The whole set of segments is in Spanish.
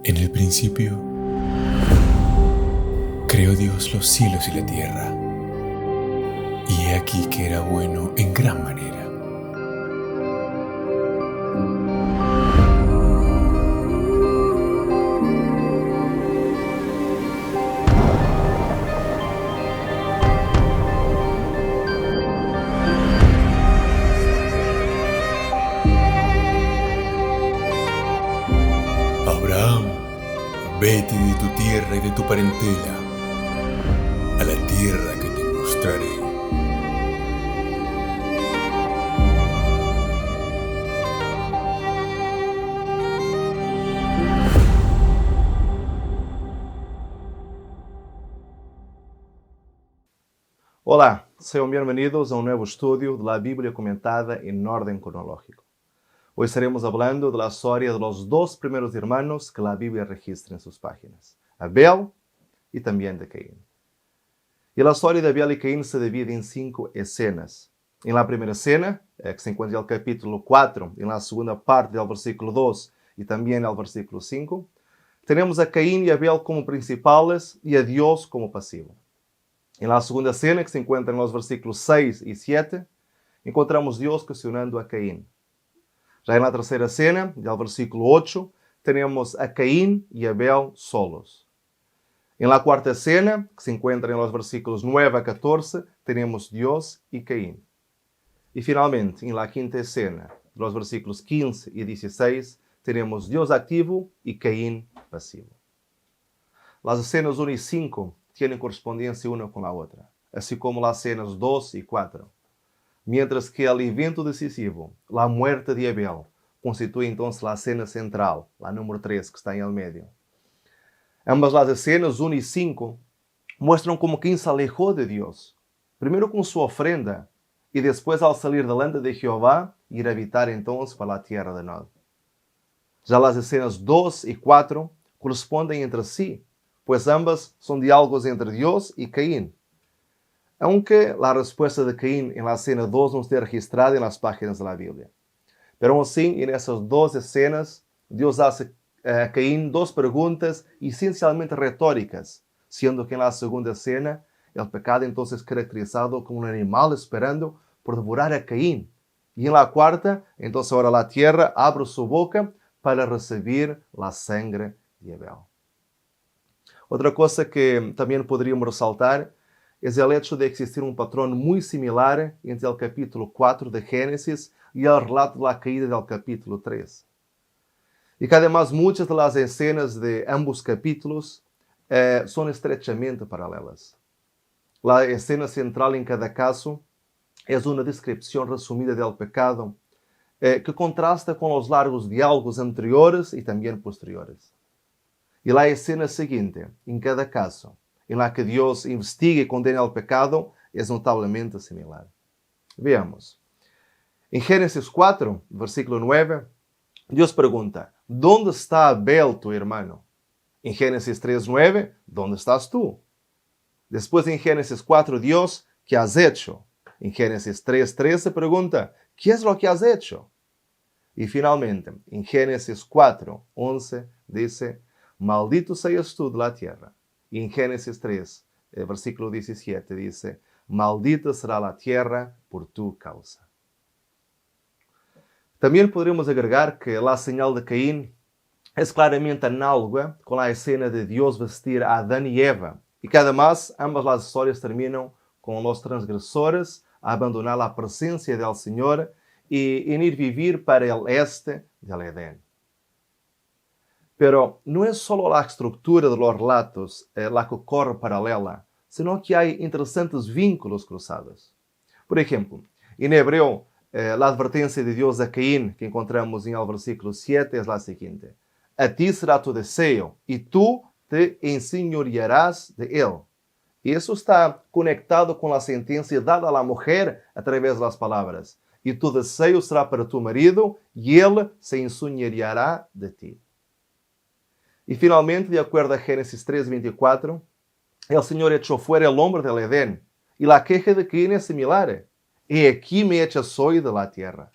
En el principio, creó Dios los cielos y la tierra, y he aquí que era bueno en gran manera. Abraham, vete de tu tierra y de tu parentela, a la tierra que te mostraré. Olá, sejam bem-vindos a um novo estudio de la Biblia comentada en orden cronológico. Hoy estaremos hablando de la historia de los dos primeros hermanos que la Biblia registra en sus páginas, Abel y también de Caín. Y la historia de Abel y Caín se divide en 5 escenas. En la primera escena, que se encuentra en el capítulo 4, en la segunda parte del versículo 2 y también el versículo 5, tenemos a Caín y Abel como principales y a Dios como pasivo. En la segunda escena, que se encuentra en los versículos 6 y 7, encontramos Dios cuestionando a Caín. Ya en la tercera escena, del versículo 8, tenemos a Caín y Abel solos. En la cuarta escena, que se encuentra en los versículos 9 a 14, tenemos Dios y Caín. Y finalmente, en la quinta escena, los versículos 15 y 16, tenemos Dios activo y Caín pasivo. Las escenas 1 y 5 tienen correspondencia una con la otra, así como las escenas 2 y 4. Mientras que el evento decisivo, la muerte de Abel, constituye entonces la escena central, la número 3 que está en el medio. Ambas las escenas 1 y 5 muestran como Caín se alejó de Dios, primero con su ofrenda y después al salir delante de Jehová, ir a habitar entonces para la tierra de Nod. Ya las escenas 2 y 4 corresponden entre sí, pues ambas son diálogos entre Dios y Caín. Aunque la respuesta de Caín en la escena 2 no esté registrada en las páginas de la Biblia. Pero aún así, en esas dos escenas, Dios hace a Caín dos preguntas esencialmente retóricas, siendo que en la segunda escena, el pecado entonces es caracterizado como un animal esperando por devorar a Caín. Y en la cuarta, entonces ahora la tierra abre su boca para recibir la sangre de Abel. Otra cosa que también podríamos resaltar es el hecho de existir un patrón muy similar entre el capítulo 4 de Génesis y el relato de la caída del capítulo 3. Y que además muchas de las escenas de ambos capítulos son estrechamente paralelas. La escena central en cada caso es una descripción resumida del pecado que contrasta con los largos diálogos anteriores y también posteriores. Y la escena siguiente, en cada caso, en la que Dios investiga y condena el pecado, es notablemente similar. Veamos. En Génesis 4, versículo 9, Dios pregunta, ¿dónde está Abel, tu hermano? En Génesis 3, 9, ¿dónde estás tú? Después en Génesis 4, Dios, ¿qué has hecho? En Génesis 3, 13 pregunta, ¿qué es lo que has hecho? Y finalmente, en Génesis 4, 11, dice, maldito seas tú de la tierra. Y en Génesis 3, versículo 17, dice, maldita será la tierra por tu causa. También podríamos agregar que la señal de Caín es claramente análoga con la escena de Dios vestir a Adán y Eva, y que además ambas las historias terminam con los transgresores a abandonar la presencia del Señor y en ir vivir para el este del Edén. Pero no es solo la estructura de los relatos la que corre paralela, sino que hay interesantes vínculos cruzados. Por ejemplo, en hebreo, la advertencia de Dios a Caín que encontramos en el versículo 7 es la siguiente. A ti será tu deseo y tú te enseñorearás de él. Y eso está conectado con la sentencia dada a la mujer a través de las palabras. Y tu deseo será para tu marido y él se enseñoreará de ti. Y finalmente, de acuerdo a Génesis 3:24, el Señor echó fuera el hombre del Edén. Y la queja de Caín es similar. He aquí me echas hoy de la tierra.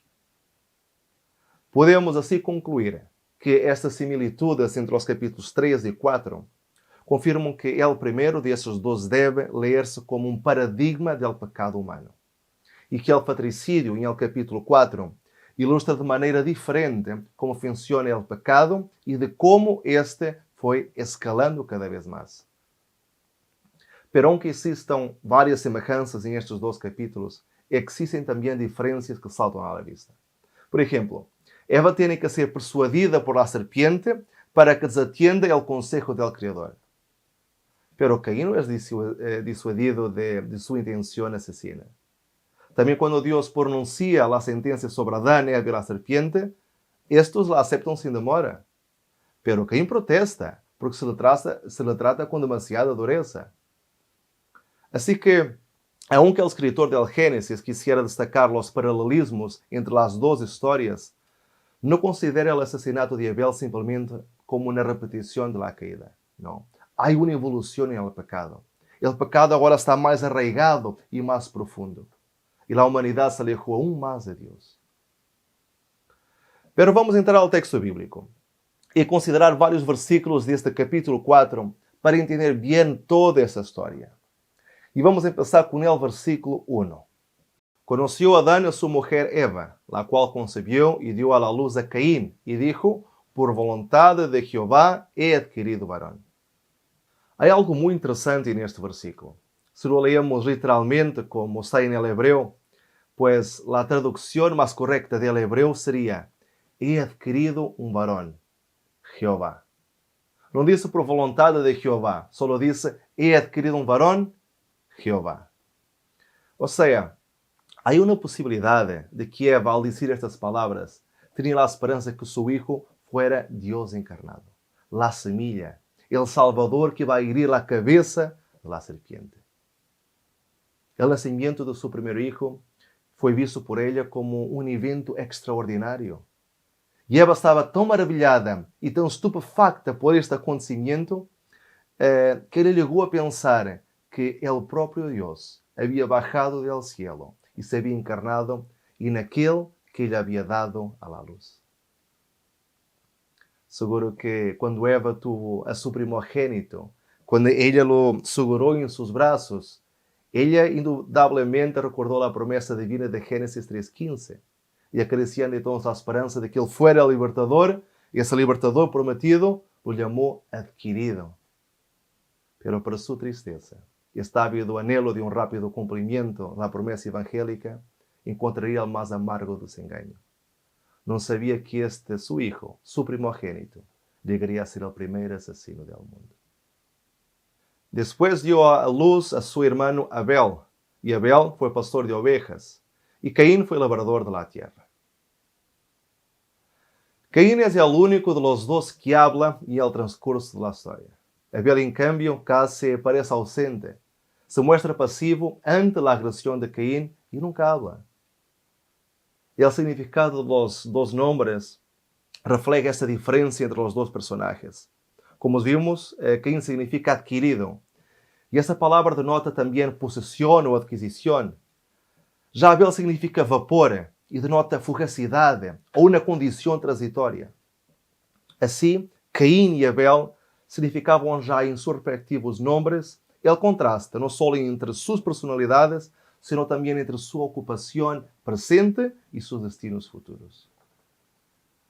Podemos así concluir que estas similitudes entre os capítulos 3 e 4 confirmam que el primeiro desses dois deve ler-se como um paradigma do pecado humano. E que o patricídio, em el capítulo 4, ilustra de maneira diferente como funciona o pecado e de como este foi escalando cada vez mais. Pero aunque existam várias semelhanças em estes dois capítulos, existem também diferenças que saltam à vista. Por exemplo, Eva tem que ser persuadida por la serpiente para que desatienda o consejo del Criador. Pero Caín no es disuadido de sua intenção assassina. Também quando Deus pronuncia a sentença sobre Adán, Eva e a serpiente, estes la aceptam sem demora. Pero Caín protesta, porque se le trata com demasiada dureza. Assim que, aunque o escritor del Génesis quisiera destacar os paralelismos entre as duas histórias, não considera o assassinato de Abel simplesmente como uma repetição da caída. Não. Há uma evolução no pecado. O pecado agora está mais arraigado e mais profundo. E a humanidade se alejou aún mais de Deus. Pero vamos entrar ao texto bíblico e considerar vários versículos deste capítulo 4 para entender bem toda essa história. E vamos começar com o versículo 1. Conoció Adán a su mujer Eva, la cual concibió y dio a la luz a Caín, y dijo, por voluntad de Jehová he adquirido varón. Há algo muito interessante neste versículo. Se lo leemos literalmente como está en el hebreo, pues la traducción más correcta del hebreo sería, he adquirido un varón, Jehová. Não dice por voluntad de Jehová, solo dice, he adquirido un varón, Jehová. Ou seja, há uma possibilidade de que Eva, ao dizer estas palavras, tinha a esperança que seu filho fuera Deus encarnado, la semilla, el Salvador que vai herir a cabeça da serpiente. O nascimento de seu primeiro filho foi visto por ela como um evento extraordinário. E Eva estava tão maravilhada e tão estupefacta por este acontecimento que ele chegou a pensar que o próprio Deus havia bajado del cielo e se havia encarnado em aquele que lhe havia dado a la luz. Seguro que quando Eva tuvo a su primogênito, quando ella lo segurou em seus braços, ella indudablemente recordou a promessa divina de Gênesis 3:15 e acariciando então a esperança de que ele fuera el libertador, e esse libertador prometido o chamou adquirido. Pero para sua tristeza, este ávido anhelo de um rápido cumprimento da promessa evangélica encontraria o mais amargo dos enganos. Não sabia que este, seu filho, seu primogênito, chegaria a ser o primeiro assassino do mundo. Depois deu a luz a seu irmão Abel, e Abel foi pastor de ovejas, e Caín foi labrador de la tierra. Caín é o único de los dos que habla en el transcurso de la historia. Abel, en cambio, casi parece ausente. Se muestra pasivo ante la agresión de Caín y nunca habla. El significado de los dos nombres refleja esta diferencia entre los dos personajes. Como vimos, Caín significa adquirido. Y esta palabra denota también posesión o adquisición. Já Abel significa vapor e denota fugacidade ou uma condição transitória. Assim, Caín e Abel significavam já em seus respectivos nomes el contraste, não só entre suas personalidades, sino também entre sua ocupação presente e seus destinos futuros.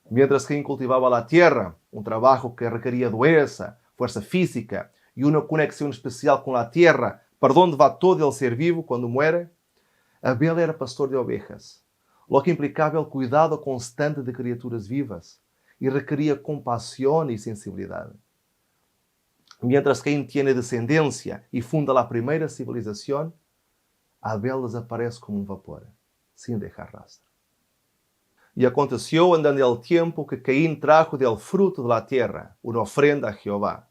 Mientras Caín cultivava a terra, um trabalho que requeria dureza, força física e uma conexão especial com a terra, para onde vai todo el ser vivo quando muere, Abel era pastor de ovejas, lo que implicava o cuidado constante de criaturas vivas e requeria compaixão e sensibilidade. Mientras Caín tiene descendência e funda a primeira civilização, Abel desaparece como um vapor, sem deixar rastro. E aconteceu andando el tempo que Caín trajo del fruto de la tierra uma ofrenda a Jehová.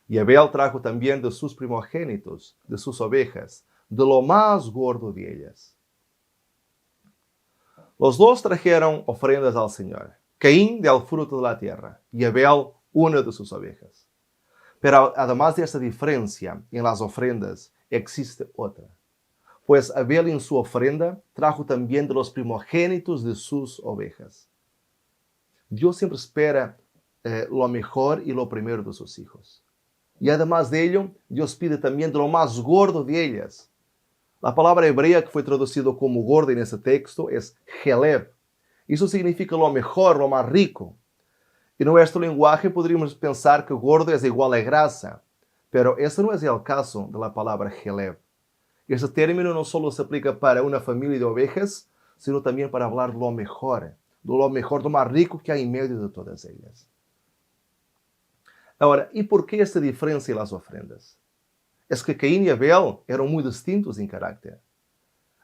E Abel trajo também de sus primogénitos, de sus ovejas, de lo más gordo de ellas. Los dos trajeron ofrendas al Señor. Caín del fruto de la tierra y Abel una de sus ovejas. Pero además de esta diferencia en las ofrendas, existe otra. Pues Abel en su ofrenda trajo también de los primogénitos de sus ovejas. Dios siempre espera lo mejor y lo primero de sus hijos. Y además de ello, Dios pide también de lo más gordo de ellas. La palabra hebrea que fue traducido como gordo en ese texto es heleb. Eso significa lo mejor, lo más rico. En nuestro lenguaje podríamos pensar que gordo es igual a grasa, pero ese no es el caso de la palabra heleb. Ese término no solo se aplica para una familia de ovejas, sino también para hablar de lo mejor, lo más rico que hay en medio de todas ellas. Ahora, ¿y por qué esta diferencia en las ofrendas? Es que Caín y Abel eran muy distintos en carácter.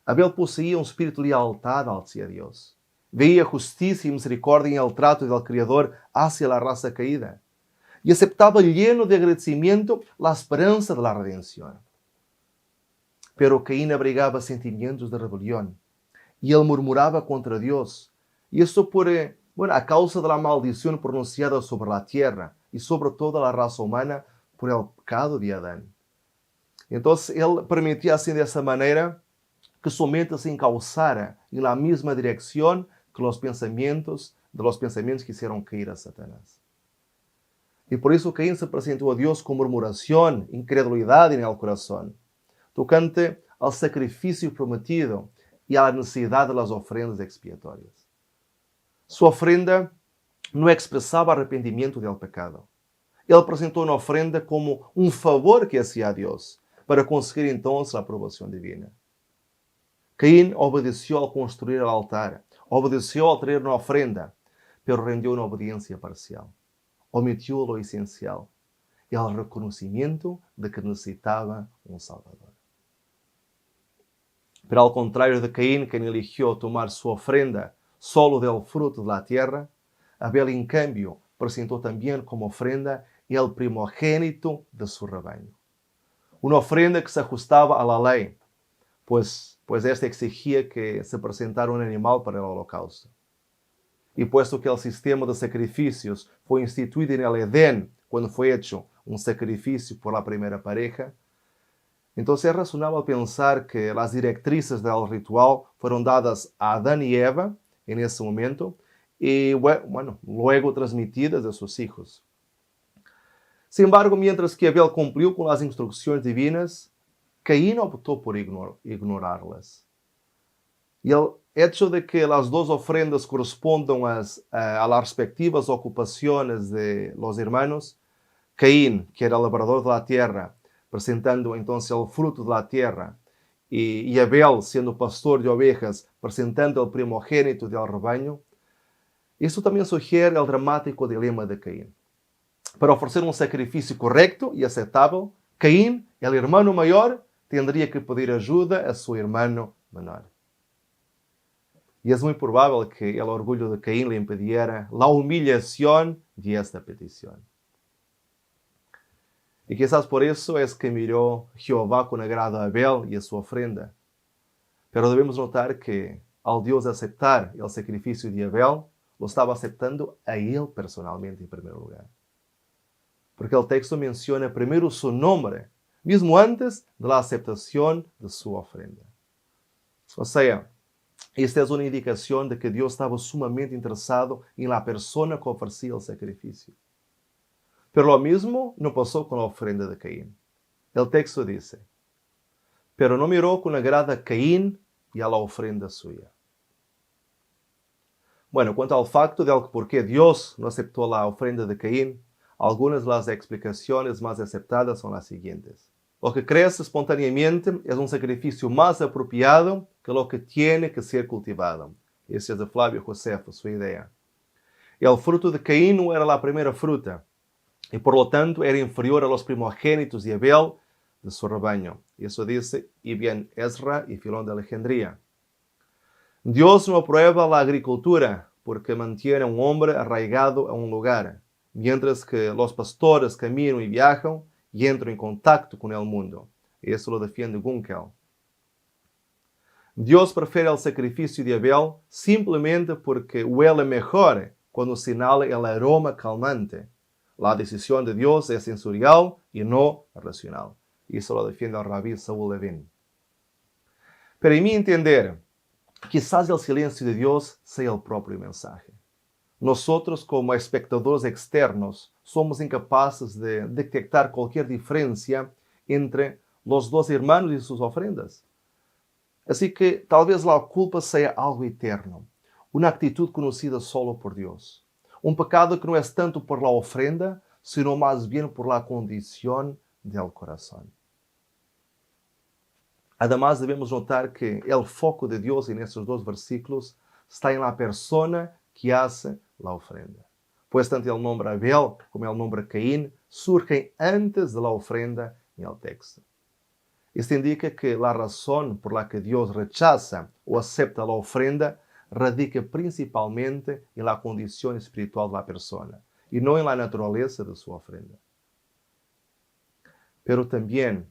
Abel poseía un espíritu de lealtad hacia Dios. Veía justicia y misericordia en el trato del Criador hacia la raza caída. Y aceptaba lleno de agradecimiento la esperanza de la redención. Pero Caín abrigaba sentimientos de rebelión. Y él murmuraba contra Dios. Y esto a causa de la maldición pronunciada sobre la tierra y sobre toda la raza humana por el pecado de Adán. Entonces él permitía así de esa manera que su mente se encauzara en la misma dirección que los pensamientos que hicieron caer a Satanás. Y por eso Caín se presentó a Dios con murmuración, incredulidad en el corazón, tocante al sacrificio prometido y a la necesidad de las ofrendas expiatorias. Su ofrenda no expresaba arrepentimiento del pecado. Él presentó una ofrenda como un favor que hacía a Dios, para conseguir entonces la aprobación divina. Caín obedeció al construir el altar, obedeció al traer una ofrenda, pero rendió una obediencia parcial. Omitió lo esencial, el reconocimiento de que necesitaba un Salvador. Pero al contrario de Caín, quien eligió tomar su ofrenda solo del fruto de la tierra, Abel, en cambio, presentó también como ofrenda el primogénito de su rebaño. Una ofrenda que se ajustaba a la ley, pues esta exigía que se presentara un animal para el holocausto. Y puesto que el sistema de sacrificios fue instituido en el Edén, cuando fue hecho un sacrificio por la primera pareja, entonces es razonable pensar que las directrices del ritual fueron dadas a Adán y Eva en ese momento y luego transmitidas a sus hijos. Sin embargo, mientras que Abel cumplió con las instrucciones divinas, Caín optó por ignorarlas. Y el hecho de que las dos ofrendas correspondan a las respectivas ocupaciones de los hermanos, Caín, que era el labrador de la tierra, presentando entonces el fruto de la tierra, y Abel, siendo pastor de ovejas, presentando el primogénito del rebaño, esto también sugiere el dramático dilema de Caín. Para ofrecer un sacrificio correcto y aceptable, Caín, el hermano mayor, tendría que pedir ayuda a su hermano menor. Y es muy probable que el orgullo de Caín le impidiera la humillación de esta petición. Y quizás por eso es que miró Jehová con agrado a Abel y a su ofrenda. Pero debemos notar que al Dios aceptar el sacrificio de Abel, lo estaba aceptando a él personalmente en primer lugar. Porque el texto menciona primero su nombre, mismo antes de la aceptación de su ofrenda. O sea, esta es una indicación de que Dios estaba sumamente interesado en la persona que ofrecía el sacrificio. Pero lo mismo no pasó con la ofrenda de Caín. El texto dice, pero no miró con agrado a Caín y a la ofrenda suya. Bueno, cuanto al facto de por qué Dios no aceptó la ofrenda de Caín, algunas de las explicaciones más aceptadas son las siguientes. Lo que crece espontáneamente es un sacrificio más apropiado que lo que tiene que ser cultivado. Esa es de Flávio Josefo, su idea. El fruto de Caín no era la primera fruta, y por lo tanto era inferior a los primogénitos de Abel de su rebaño. Eso dice Ibn Ezra y Filón de Alejandría. Dios no aprueba la agricultura porque mantiene a un hombre arraigado a un lugar, mientras que los pastores caminan y viajan y entran en contacto con el mundo. Eso lo defiende Gunkel. Dios prefiere el sacrificio de Abel simplemente porque huele mejor cuando se inhala el aroma calmante. La decisión de Dios es sensorial y no racional. Eso lo defiende el rabí Saúl Levin. Pero en mi entender, quizás el silencio de Dios sea el propio mensaje. Nosotros, como espectadores externos, somos incapazes de detectar cualquier diferencia entre los dos hermanos y sus ofrendas. Así que talvez la culpa sea algo eterno, una actitud conocida solo por Dios. Un pecado que no es tanto por la ofrenda, sino más bien por la condición del corazón. Además, debemos notar que el foco de Dios en estos dos versículos está en la persona que hace la ofrenda. Pues tanto el nombre Abel como el nombre Caín surgen antes de la ofrenda en el texto. Esto indica que la razón por la que Dios rechaza o acepta la ofrenda radica principalmente en la condición espiritual de la persona y no en la naturaleza de su ofrenda. Pero también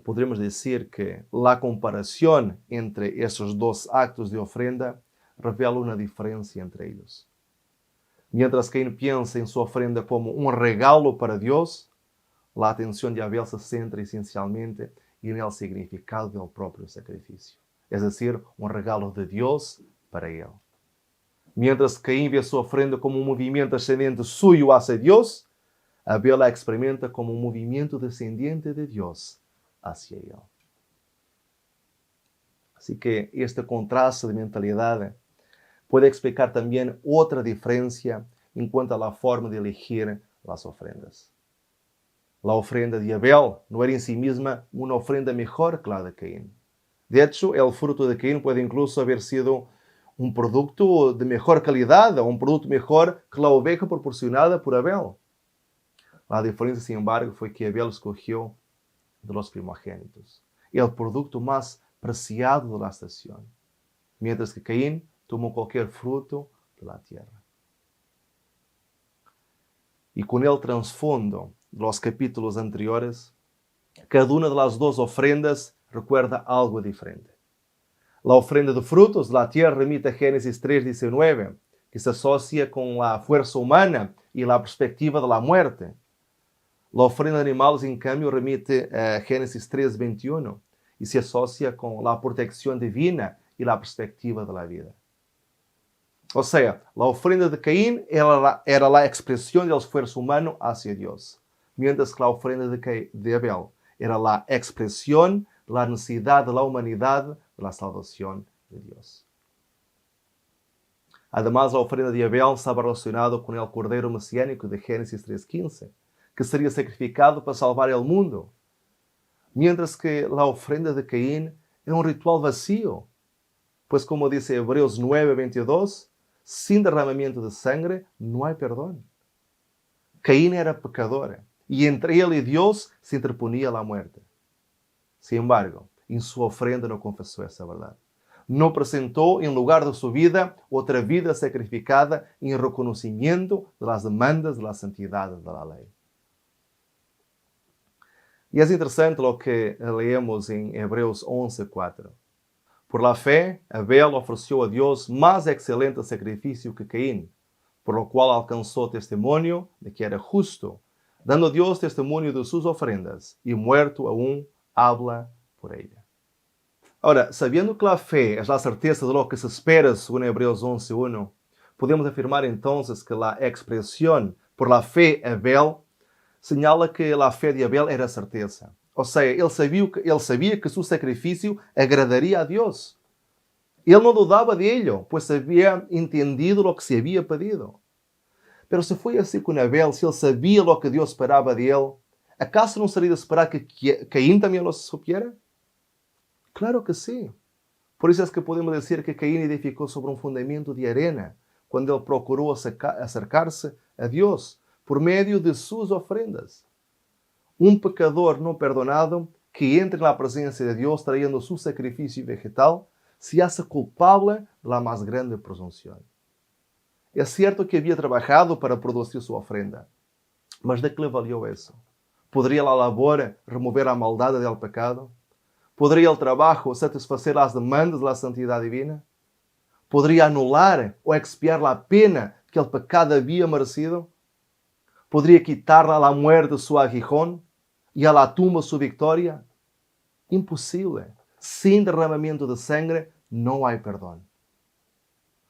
podríamos decir que la comparación entre esos dos actos de ofrenda revela una diferencia entre ellos. Mientras Caín piensa en su ofrenda como un regalo para Dios, la atención de Abel se centra esencialmente en el significado del propio sacrificio, es decir, un regalo de Dios para él. Mientras Caín ve su ofrenda como un movimiento ascendente suyo hacia Dios, Abel la experimenta como un movimiento descendiente de Dios hacia él. Así que este contraste de mentalidad puede explicar también otra diferencia en cuanto a la forma de elegir las ofrendas. La ofrenda de Abel no era en sí misma una ofrenda mejor que la de Caín. De hecho, el fruto de Caín puede incluso haber sido un producto de mejor calidad o un producto mejor que la oveja proporcionada por Abel. La diferencia, sin embargo, fue que Abel escogió de los primogénitos, el producto más preciado de la estación, mientras que Caín tomó cualquier fruto de la tierra. Y con el trasfondo de los capítulos anteriores, cada una de las dos ofrendas recuerda algo diferente. La ofrenda de frutos de la tierra remite a Génesis 3:19, que se asocia con la fuerza humana y la perspectiva de la muerte. La ofrenda de animales, en cambio, remite a Génesis 3:21 y se asocia con la protección divina y la perspectiva de la vida. O sea, la ofrenda de Caín era la expresión del esfuerzo humano hacia Dios, mientras que la ofrenda de Abel era la expresión de la necesidad de la humanidad de la salvación de Dios. Además, la ofrenda de Abel estaba relacionada con el Cordero Mesiánico de Génesis 3:15, que sería sacrificado para salvar el mundo, mientras que la ofrenda de Caín era un ritual vacío, pues como dice Hebreos 9:22, sin derramamiento de sangre no hay perdón. Caín era pecador y entre él y Dios se interponía la muerte. Sin embargo, en su ofrenda no confesó esa verdad. No presentó en lugar de su vida otra vida sacrificada en reconocimiento de las demandas de la santidad de la ley. Y es interesante lo que leemos en Hebreos 11:4. Por la fe, Abel ofreció a Dios más excelente sacrificio que Caín, por lo cual alcanzó testimonio de que era justo, dando a Dios testimonio de sus ofrendas, y muerto aún habla por ella. Ahora, sabiendo que la fe es la certeza de lo que se espera, según Hebreos 11:1, podemos afirmar entonces que la expresión por la fe Abel señala que la fe de Abel era certeza. O sea, él sabía que su sacrificio agradaría a Dios. Él no dudaba de ello, pues había entendido lo que se había pedido. Pero si fue así con Abel, si él sabía lo que Dios esperaba de él, ¿acaso no sería de esperar que Caín también lo supiera? Claro que sí. Por eso es que podemos decir que Caín edificó sobre un fundamento de arena, cuando él procuró acercarse a Dios por medio de sus ofrendas. Un pecador no perdonado que entra en la presencia de Dios trayendo su sacrificio vegetal se hace culpable de la más grande presunción. Es cierto que había trabajado para producir su ofrenda, mas ¿de qué le valió eso? ¿Podría la labor remover la maldad del pecado? ¿Podría el trabajo satisfacer las demandas de la santidad divina? ¿Podría anular o expiar la pena que el pecado había merecido? ¿Podría quitarle a la muerte su aguijón y a la tumba su victoria? Imposible. Sin derramamiento de sangre no hay perdón.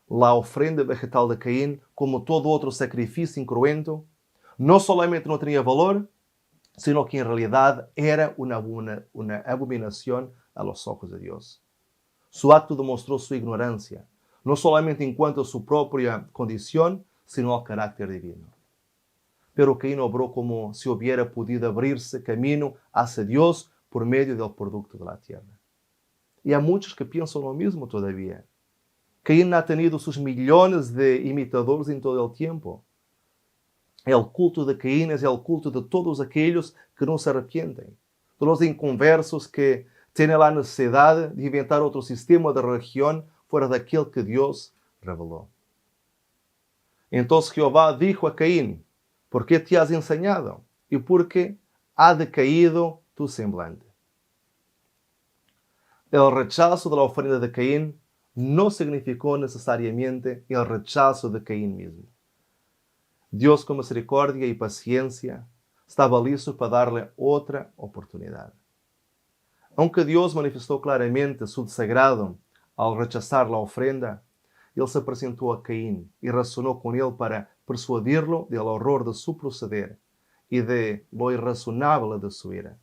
la ofrenda vegetal de Caín, como todo outro sacrifício incruento, não somente não tinha valor, sino que en realidad era una abominación a los ojos de Dios. Su acto demostró su ignorancia, no solamente en cuanto a su propia condición, sino al carácter divino. Pero Caín obró como si hubiera podido abrirse camino hacia Dios por medio del producto de la tierra. Y hay muchos que piensan lo mismo todavía. Caín ha tenido sus millones de imitadores en todo el tiempo. El culto de Caín es el culto de todos aquellos que no se arrepienten, de los inconversos que tienen la necesidad de inventar otro sistema de religión fuera de aquel que Dios reveló. Entonces Jehová dijo a Caín: ¿por qué te has ensañado? ¿Y por qué ha decaído tu semblante? El rechazo de la ofrenda de Caín no significó necesariamente el rechazo de Caín mismo. Dios, con misericordia y paciencia, estaba listo para darle otra oportunidad. Aunque Dios manifestó claramente su desagrado al rechazar la ofrenda, Él se presentó a Caín y razonó con él para persuadirlo del horror de su proceder y de lo irrazonable de su ira.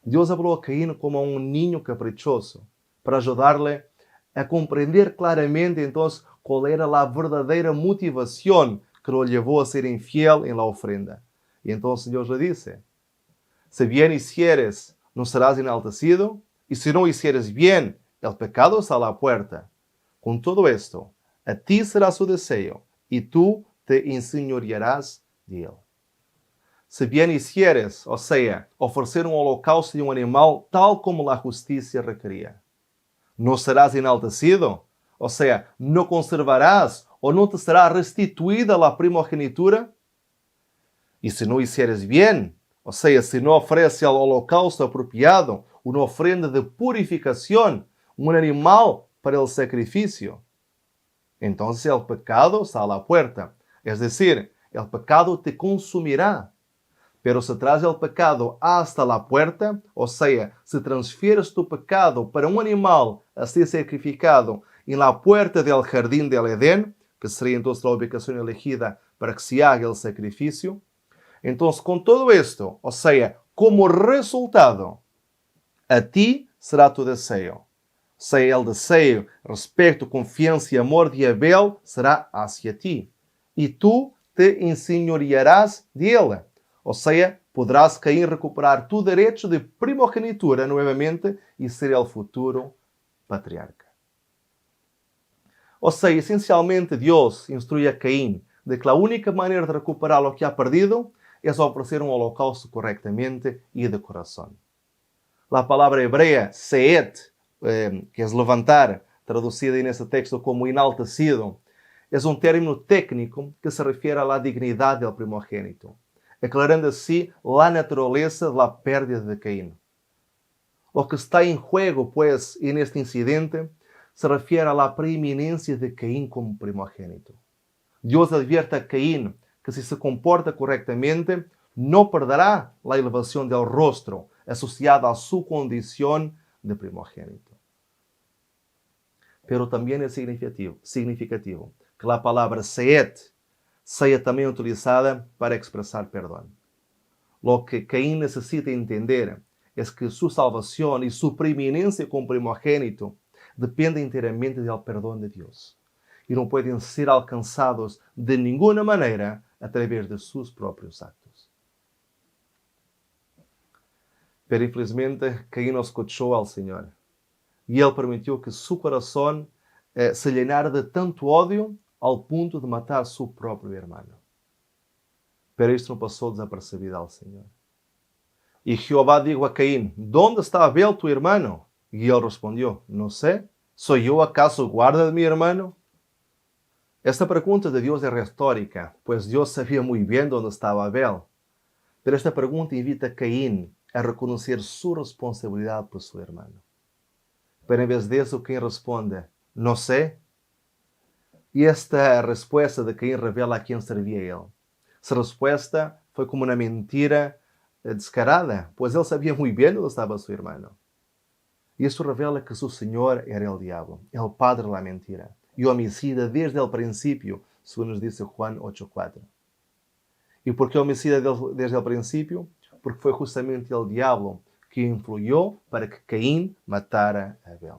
Dios habló a Caín como a un niño caprichoso para ayudarle a comprender claramente entonces cuál era la verdadera motivación que lo llevó a ser infiel en la ofrenda. Y entonces Dios le dice: si bien hicieres, no serás enaltecido, y si no hicieres bien, el pecado está a la puerta. Con todo esto, a ti será su deseo, y tú te enseñorearás de él. Si bien hicieres, o sea, ofrecer un holocausto de un animal tal como la justicia requería, no serás enaltecido, o sea, no conservarás o no te será restituida la primogenitura. Y si no hicieres bien, o sea, si no ofrece al holocausto apropiado, una ofrenda de purificación, un animal para el sacrificio, entonces el pecado está a la puerta. Es decir, el pecado te consumirá. Pero si traes el pecado hasta la puerta, o sea, si transfieres tu pecado para un animal a ser sacrificado en la puerta del jardín del Edén, que sería entonces la ubicación elegida para que se haga el sacrificio, entonces con todo esto, o sea, como resultado, a ti será tu deseo. O sea, el deseo, respeto, confianza y amor de Abel será hacia ti. Y tú te enseñorearás de él. O sea, podrás Caín recuperar tu derecho de primogenitura nuevamente y ser el futuro patriarca. O sea, esencialmente Dios instruye a Caín de que la única manera de recuperar lo que ha perdido es ofrecer un holocausto correctamente y de corazón. La palabra hebrea, seet, que es levantar, traducida en este texto como enaltecido, es un término técnico que se refiere a la dignidad del primogénito, aclarando así la naturaleza de la pérdida de Caín. Lo que está en juego, pues, en este incidente, se refiere a la preeminencia de Caín como primogénito. Dios advierte a Caín que si se comporta correctamente, no perderá la elevación del rostro asociada a su condición de primogénito. Pero también es significativo que la palabra seet sea también utilizada para expresar perdón. Lo que Caín necesita entender es que su salvación y su preeminencia como primogénito depende enteramente del perdón de Dios y no pueden ser alcanzados de ninguna manera a través de sus propios actos. Pero infelizmente Caín no escuchó al Señor y él permitió que su corazón se llenara de tanto odio al punto de matar a su propio hermano. Pero esto no pasó desapercibido al Señor. Y Jehová dijo a Caín: ¿dónde está Abel tu hermano? Y él respondió: no sé, ¿soy yo acaso guarda de mi hermano? Esta pregunta de Dios es retórica, pues Dios sabía muy bien dónde estaba Abel. Pero esta pregunta invita a Caín a reconocer su responsabilidad por su hermano. Pero en vez de eso, Caín responde: no sé. Y esta respuesta de Caín revela a quién servía él. Su respuesta fue como una mentira descarada, pues él sabía muy bien dónde estaba su hermano. Y eso revela que su Señor era el diablo, el padre de la mentira, y homicida desde el principio, según nos dice Juan 8:4. ¿Y por qué homicida desde el principio? Porque fue justamente el diablo que influyó para que Caín matara a Abel.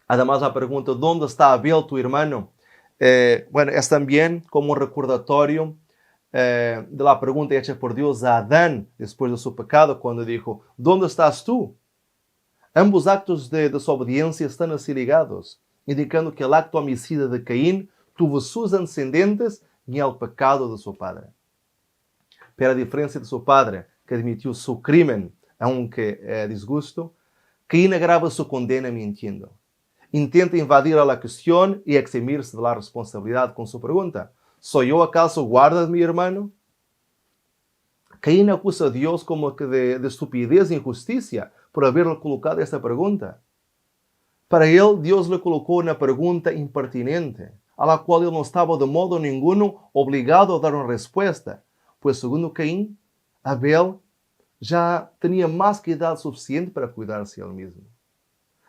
Además, la pregunta, ¿dónde está Abel, tu hermano? Es también como un recordatorio de la pregunta hecha por Dios a Adán después de su pecado, cuando dijo, ¿dónde estás tú? Ambos actos de desobediencia están así ligados, indicando que el acto homicida de Caín tuvo sus ascendentes en el pecado de su padre. Pero a diferencia de su padre, que admitió su crimen, aunque disgusto, Caín agrava su condena mintiendo. Intenta invadir a la cuestión y eximirse de la responsabilidad con su pregunta. ¿Soy yo acaso guarda de mi hermano? Caín acusa a Dios como que de estupidez e injusticia por haberle colocado esta pregunta. Para él, Dios le colocó una pregunta impertinente, a la cual él no estaba de modo ninguno obligado a dar una respuesta, pues segundo Caín, Abel ya tenía más que edad suficiente para cuidarse a él mismo.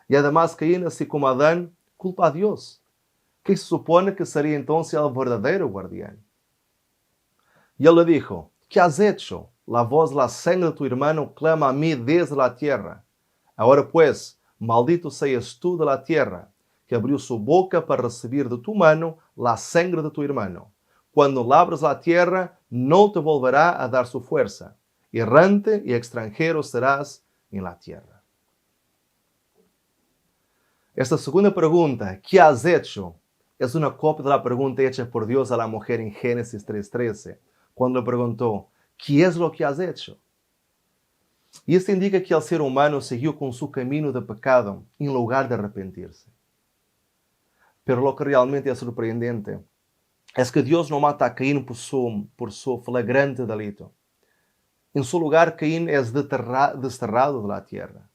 Y además Caín, así como Adán, culpa a Dios, que se supone que sería entonces el verdadero guardián. Y él le dijo, ¿qué has hecho? La voz de la sangre de tu hermano clama a mí desde la tierra. Ahora pues, maldito seas tú de la tierra, que abrió su boca para recibir de tu mano la sangre de tu hermano. Cuando labres la tierra, no te volverá a dar su fuerza. Errante y extranjero serás en la tierra. Esta segunda pregunta, ¿qué has hecho?, es una copia de la pregunta hecha por Dios a la mujer en Génesis 3:13, cuando le preguntó, ¿qué es lo que has hecho? Y esto indica que el ser humano siguió con su camino de pecado en lugar de arrepentirse. Pero lo que realmente es sorprendente es que Dios no mata a Caín por su flagrante delito. En su lugar, Caín es desterrado de la tierra,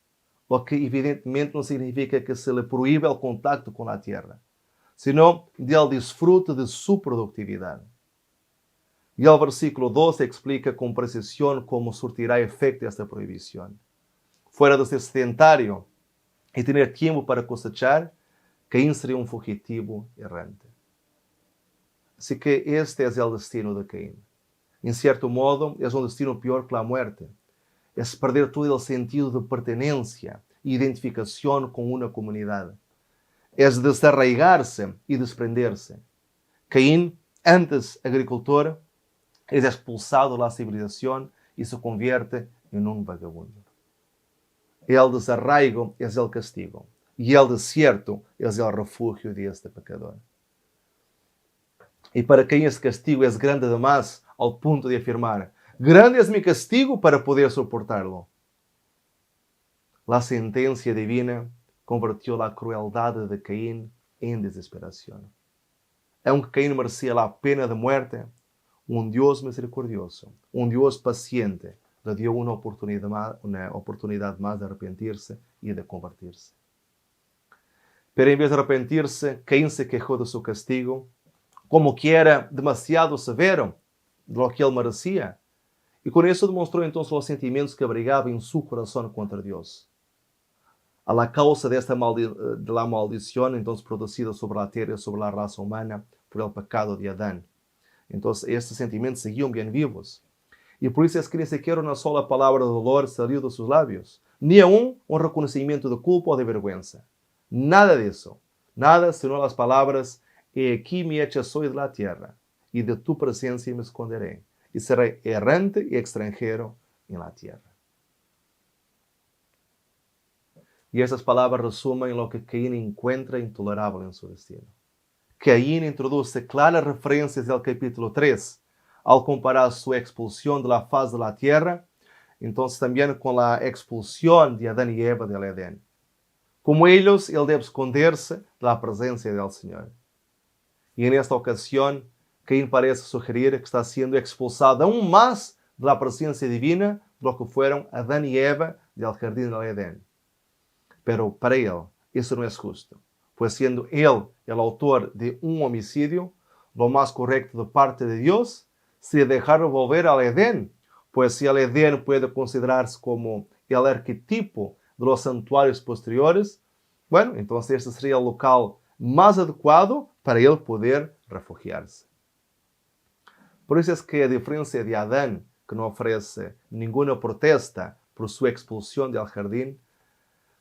lo que evidentemente no significa que se le prohíbe el contacto con la tierra, sino del disfrute de su productividad. Y el versículo 12 explica con precisión cómo surtirá efecto esta prohibición. Fuera de ser sedentario y tener tiempo para cosechar, Caín sería un fugitivo errante. Así que este es el destino de Caín. En cierto modo, es un destino peor que la muerte. Es perder todo el sentido de pertenencia e identificación con una comunidad. Es desarraigarse y desprenderse. Caín, antes agricultor, es expulsado de la civilización y se convierte en un vagabundo. El desarraigo es el castigo y el desierto es el refugio de este pecador. Y para Caín este castigo es grande además al punto de afirmar, grande es mi castigo para poder soportarlo. La sentencia divina convirtió la crueldad de Caín en desesperación. Aunque Caín merecía la pena de muerte, un Dios misericordioso, un Dios paciente, le dio una oportunidad más de arrepentirse y de convertirse. Pero en vez de arrepentirse, Caín se quejó de su castigo, como que era demasiado severo de lo que él merecía. Y con eso demostró entonces los sentimientos que abrigaba en su corazón contra Dios. A la causa de la maldición entonces producida sobre la tierra y sobre la raza humana por el pecado de Adán. Entonces estos sentimientos seguían bien vivos. Y por eso es que ni siquiera una sola palabra de dolor salió de sus labios. Ni aún un reconocimiento de culpa o de vergüenza. Nada de eso. Nada sino las palabras, he aquí me echa soy de la tierra, y de tu presencia me esconderé, y seré errante y extranjero en la tierra. Y esas palabras resumen lo que Caín encuentra intolerable en su destino. Caín introduce claras referencias del capítulo 3, al comparar su expulsión de la faz de la tierra, entonces también con la expulsión de Adán y Eva del Edén. Como ellos, él debe esconderse de la presencia del Señor. Y en esta ocasión, Caín parece sugerir que está siendo expulsado aún más de la presencia divina de lo que fueron Adán y Eva del jardín del Edén. Pero para él, eso no es justo, pues siendo él el autor de un homicidio, lo más correcto de parte de Dios sería dejarlo volver al Edén, pues si el Edén puede considerarse como el arquetipo de los santuarios posteriores, bueno, entonces este sería el local más adecuado para él poder refugiarse. Por eso es que, a diferencia de Adán, que no ofrece ninguna protesta por su expulsión del jardín,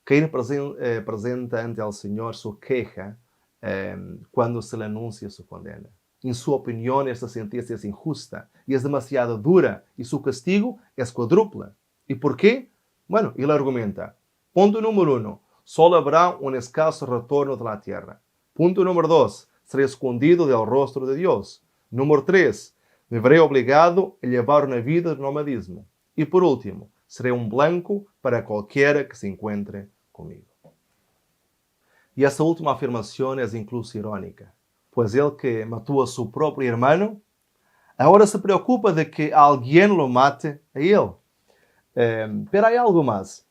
Caín presenta ante el Señor su queja cuando se le anuncia su condena. En su opinión, esta sentencia es injusta y es demasiado dura y su castigo es cuádruple. ¿Y por qué? Bueno, él argumenta. Punto número 1. Solo habrá un escaso retorno de la tierra. Punto número 2. Seré escondido del rostro de Dios. Número 3. Me veré obligado a llevar una vida de nomadismo. Y por último, seré un blanco para cualquiera que se encuentre conmigo. Y esta última afirmación es incluso irónica, pues él que mató a su propio hermano, ahora se preocupa de que alguien lo mate a él. Pero hay algo más,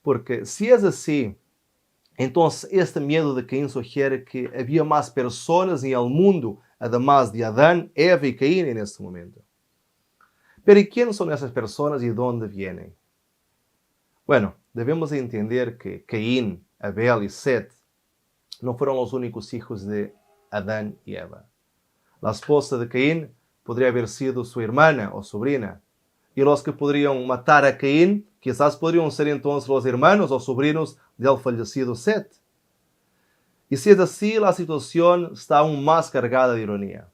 porque si es así, entonces este miedo de Caín sugiere que había más personas en el mundo, además de Adán, Eva y Caín en este momento. Pero ¿y quiénes son esas personas y dónde vienen? Bueno, debemos entender que Caín, Abel y Set no fueron los únicos hijos de Adán y Eva. La esposa de Caín podría haber sido su hermana o sobrina. Y los que podrían matar a Caín quizás podrían ser entonces los hermanos o sobrinos del fallecido Set. Y si es así, la situación está aún más cargada de ironía.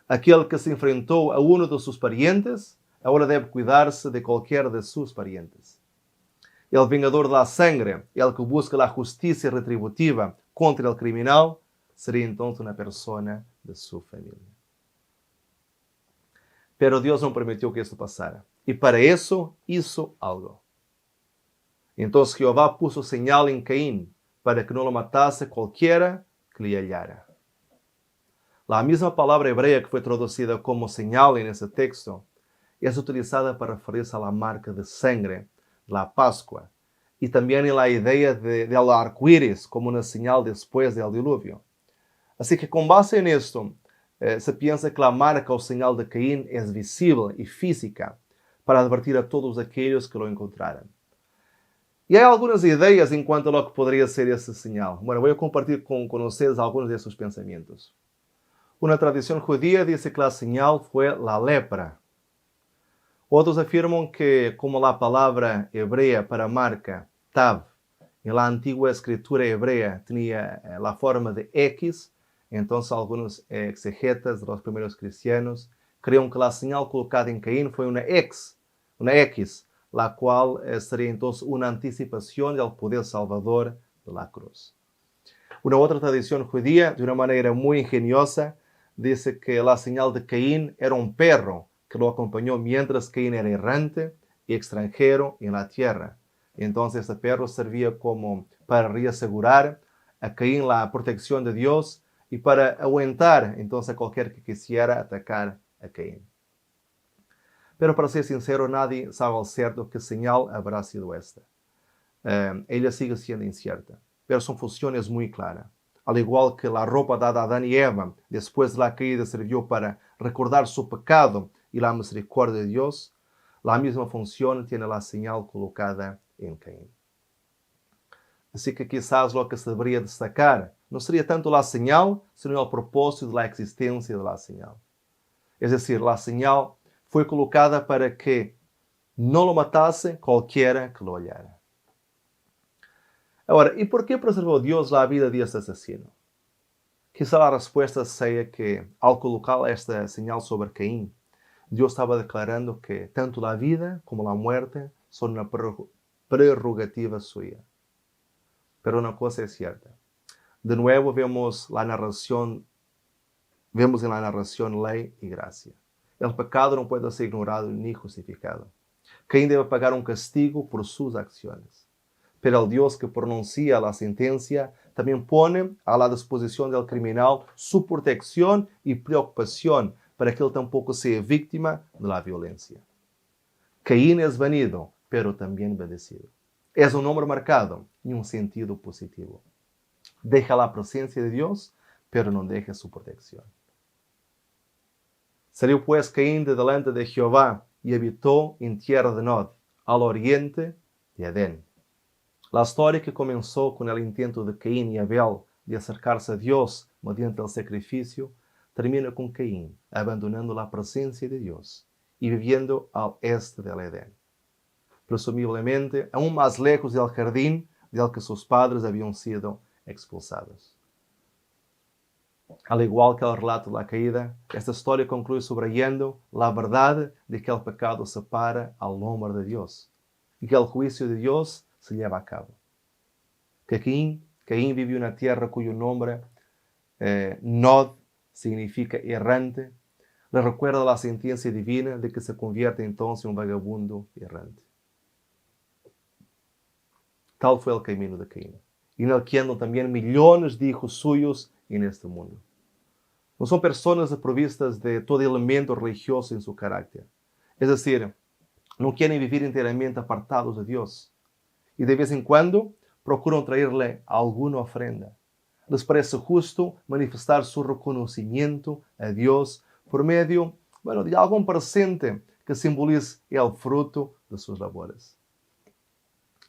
Aquel que se enfrentó a uno de sus parientes ahora debe cuidarse de cualquiera de sus parientes. El vengador de la sangre, el que busca la justicia retributiva contra el criminal, sería entonces una persona de su familia. Pero Dios no permitió que esto pasara. Y para eso hizo algo. Entonces Jehová puso señal en Caín para que no lo matase cualquiera que le hallara. La misma palabra hebrea que fue traducida como señal en ese texto es utilizada para referirse a la marca de sangre, la Pascua, y también en la idea del arco iris como una señal después del diluvio. Así que con base en esto, se piensa que la marca o señal de Caín es visible y física para advertir a todos aquellos que lo encontraran. Y hay algunas ideas en cuanto a lo que podría ser esa señal. Bueno, voy a compartir con ustedes algunos de esos pensamientos. Una tradición judía dice que la señal fue la lepra. Otros afirman que, como la palabra hebrea para marca, tav, en la antigua escritura hebrea tenía la forma de X, entonces algunos exegetas de los primeros cristianos creían que la señal colocada en Caín fue una X, la cual sería entonces una anticipación del poder salvador de la cruz. Una otra tradición judía, de una manera muy ingeniosa, dice que la señal de Caín era un perro que lo acompañó mientras Caín era errante y extranjero en la tierra. Entonces este perro servía como para reasegurar a Caín la protección de Dios y para ahuyentar entonces a cualquier que quisiera atacar a Caín. Pero para ser sincero, nadie sabe al cierto qué señal habrá sido esta. Ella sigue siendo incierta, pero su función es muy clara. Al igual que la ropa dada a Adán y Eva después de la caída sirvió para recordar su pecado y la misericordia de Dios, la misma función tiene la señal colocada en Caín. Así que quizás lo que se debería destacar no sería tanto la señal, sino el propósito de la existencia de la señal. Es decir, la señal fue colocada para que no lo matase cualquiera que lo hallara. Ahora, ¿y por qué preservó Dios la vida de este asesino? Quizá la respuesta sea que al colocar esta señal sobre Caín, Dios estaba declarando que tanto la vida como la muerte son una prerrogativa suya. Pero una cosa es cierta. De nuevo vemos en la narración ley y gracia. El pecado no puede ser ignorado ni justificado. Caín debe pagar un castigo por sus acciones. Pero el Dios que pronuncia la sentencia también pone a la disposición del criminal su protección y preocupación para que él tampoco sea víctima de la violencia. Caín es venido, pero también bendecido. Es un hombre marcado en un sentido positivo. Deja la presencia de Dios, pero no deja su protección. Salió pues Caín de delante de Jehová y habitó en tierra de Nod, al oriente de Edén. La historia que comenzó con el intento de Caín y Abel de acercarse a Dios mediante el sacrificio termina con Caín abandonando la presencia de Dios y viviendo al este del Edén, presumiblemente aún más lejos del jardín del que sus padres habían sido expulsados. Al igual que el relato de la caída, esta historia concluye subrayando la verdad de que el pecado separa al hombre de Dios y que el juicio de Dios se lleva a cabo. Caín vivió en una tierra cuyo nombre, Nod, significa errante, le recuerda la sentencia divina de que se convierte entonces en un vagabundo errante. Tal fue el camino de Caín, y en el que andan también millones de hijos suyos en este mundo. No son personas desprovistas de todo elemento religioso en su carácter. Es decir, no quieren vivir enteramente apartados de Dios. Y de vez en cuando procuran traerle alguna ofrenda. Les parece justo manifestar su reconocimiento a Dios por medio, de algún presente que simbolice el fruto de sus labores.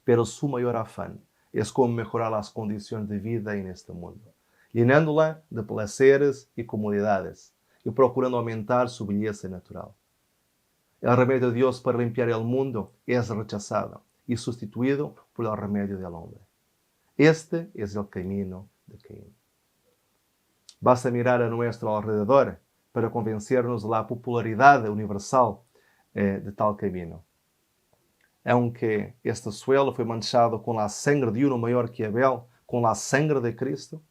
Pero su mayor afán es cómo mejorar las condiciones de vida en este mundo, llenándola de placeres y comodidades y procurando aumentar su belleza natural. El remedio de Dios para limpiar el mundo es rechazado y sustituido por el remedio del hombre. Este es el camino de Caín. Basta mirar a nuestro alrededor para convencernos de la popularidad universal de tal camino. Aunque este suelo fue manchado con la sangre de uno mayor que Abel, con la sangre de Cristo,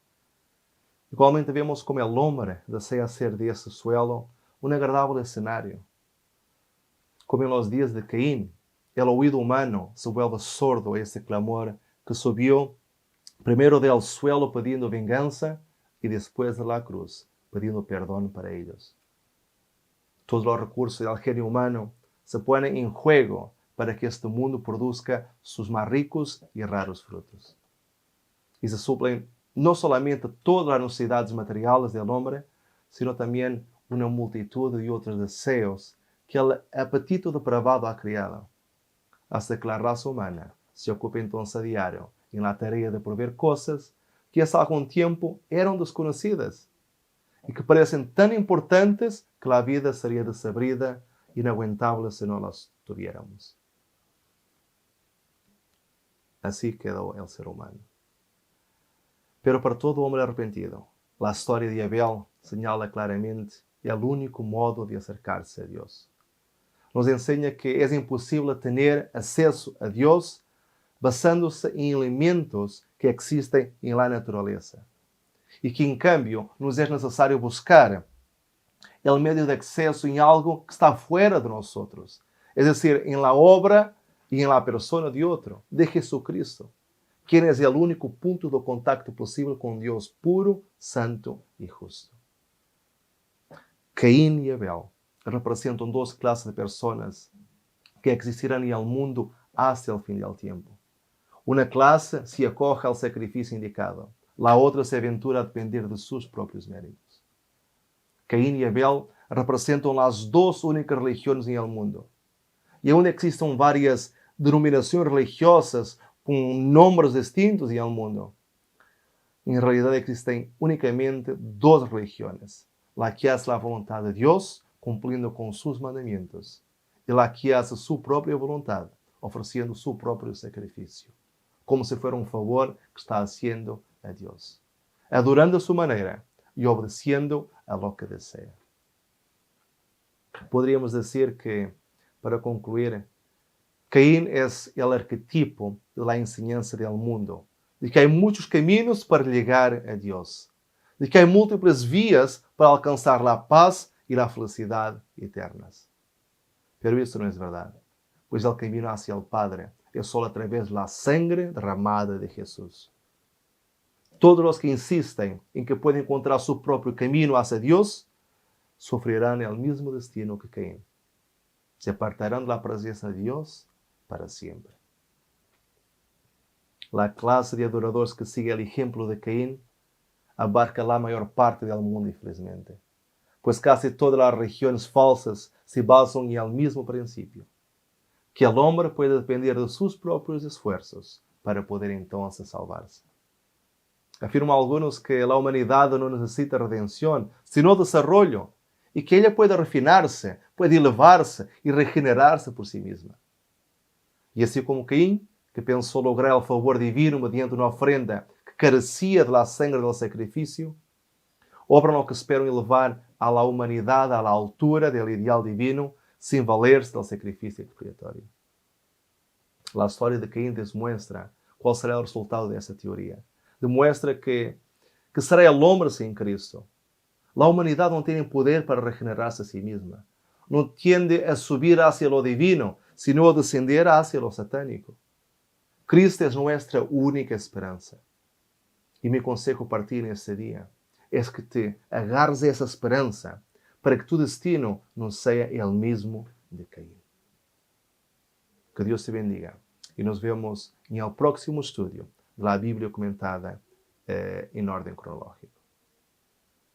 igualmente vemos como el hombre desea hacer de este suelo un agradable escenario. Como en los días de Caín, el oído humano se vuelve sordo a este clamor que subió primero del suelo pidiendo venganza y después de la cruz pidiendo perdón para ellos. Todos los recursos del genio humano se ponen en juego para que este mundo produzca sus más ricos y raros frutos. Y se suplen no solamente todas las necesidades materiales del hombre, sino también una multitud de otros deseos que el apetito depravado ha creado, hasta que la raza humana se ocupe entonces a diario en la tarea de proveer cosas que hace algún tiempo eran desconocidas y que parecen tan importantes que la vida sería desabrida, inaguantable si no las tuviéramos. Así quedó el ser humano. Pero para todo hombre arrepentido, la historia de Abel señala claramente el único modo de acercarse a Dios. Nos enseña que es imposible tener acceso a Dios basándose en elementos que existen en la naturaleza. Y que en cambio nos es necesario buscar el medio de acceso en algo que está fuera de nosotros. Es decir, en la obra y en la persona de otro, de Jesucristo, quien es el único punto de contacto posible con Dios puro, santo y justo. Caín y Abel representan dos clases de personas que existirán en el mundo hasta el fin del tiempo. Una clase se acoge al sacrificio indicado, la otra se aventura a depender de sus propios méritos. Caín y Abel representan las dos únicas religiones en el mundo. Y aún existen varias denominaciones religiosas con nombres distintos en el mundo. En realidad existen únicamente dos religiones, la que hace la voluntad de Dios cumpliendo con sus mandamientos y la que hace su propia voluntad ofreciendo su propio sacrificio, como si fuera un favor que está haciendo a Dios, adorando a su manera y obedeciendo a lo que desea. Podríamos decir que, para concluir, Caín es el arquetipo de la enseñanza del mundo, de que hay muchos caminos para llegar a Dios, de que hay múltiples vías para alcanzar la paz y la felicidad eternas. Pero eso no es verdad, pues el camino hacia el Padre es solo a través de la sangre derramada de Jesús. Todos los que insisten en que pueden encontrar su propio camino hacia Dios, sufrirán el mismo destino que Caín. Se apartarán de la presencia de Dios para siempre. La clase de adoradores que sigue el ejemplo de Caín abarca la mayor parte del mundo, infelizmente, pues casi todas las religiones falsas se basan en el mismo principio, que el hombre puede depender de sus propios esfuerzos para poder entonces salvarse. Afirman algunos que la humanidad no necesita redención, sino desarrollo, y que ella puede refinarse, puede elevarse y regenerarse por sí misma. Y así como Caín, que pensó lograr el favor divino mediante una ofrenda que carecía de la sangre del sacrificio, obran lo que esperam elevar a la humanidad a la altura del ideal divino sin valerse del sacrificio expiatorio. La história de Caín demuestra qual será o resultado dessa teoria. Demuestra que será el hombre sin Cristo. La humanidad no tiene poder para regenerarse a sí misma. No tiende a subir hacia lo divino, sino a descender hacia lo satánico. Cristo es nuestra única esperanza. Y mi consejo para ti en este día es que te agarres a esa esperanza para que tu destino no sea el mismo de Caín. Que Dios te bendiga y nos vemos en el próximo estudio de la Biblia comentada en orden cronológico.